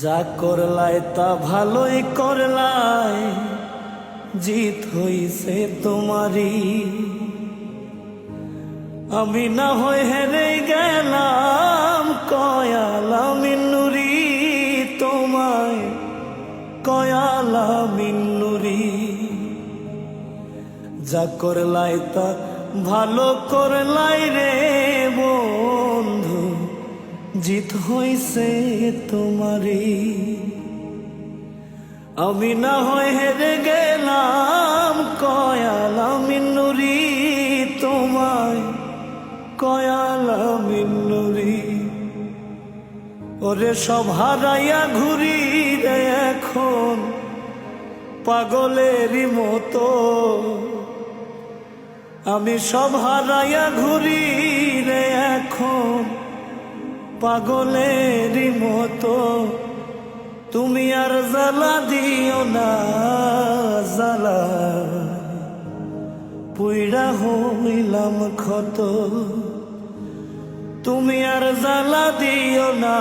যা করলাই তা ভালোই করলাই, জিত হইছে তোমারই। আমি না হয় হেরে গেলাম, কয়ালামিন নুরি তোমায়, কয়ালামিন নুরি। যা করলাই তা ভালো করলাই রে বন্ধু, জিত হইছে তোমারই। আমি না হয় হেরে গেলাম, কয়ালামিন নুরি তোমায়, কয়ালামিন নুরি। ওরে সব হারাইয়া ঘুরি রে এখন পাগলেরই মতো, আমি সব হারাইয়া ঘুরি রে এখন পাগলেরই মতো। তুমি আর জ্বালা দিও না, জ্বালা পুইড়া হইলাম ক্ষত। তুমি আর জ্বালা দিও না।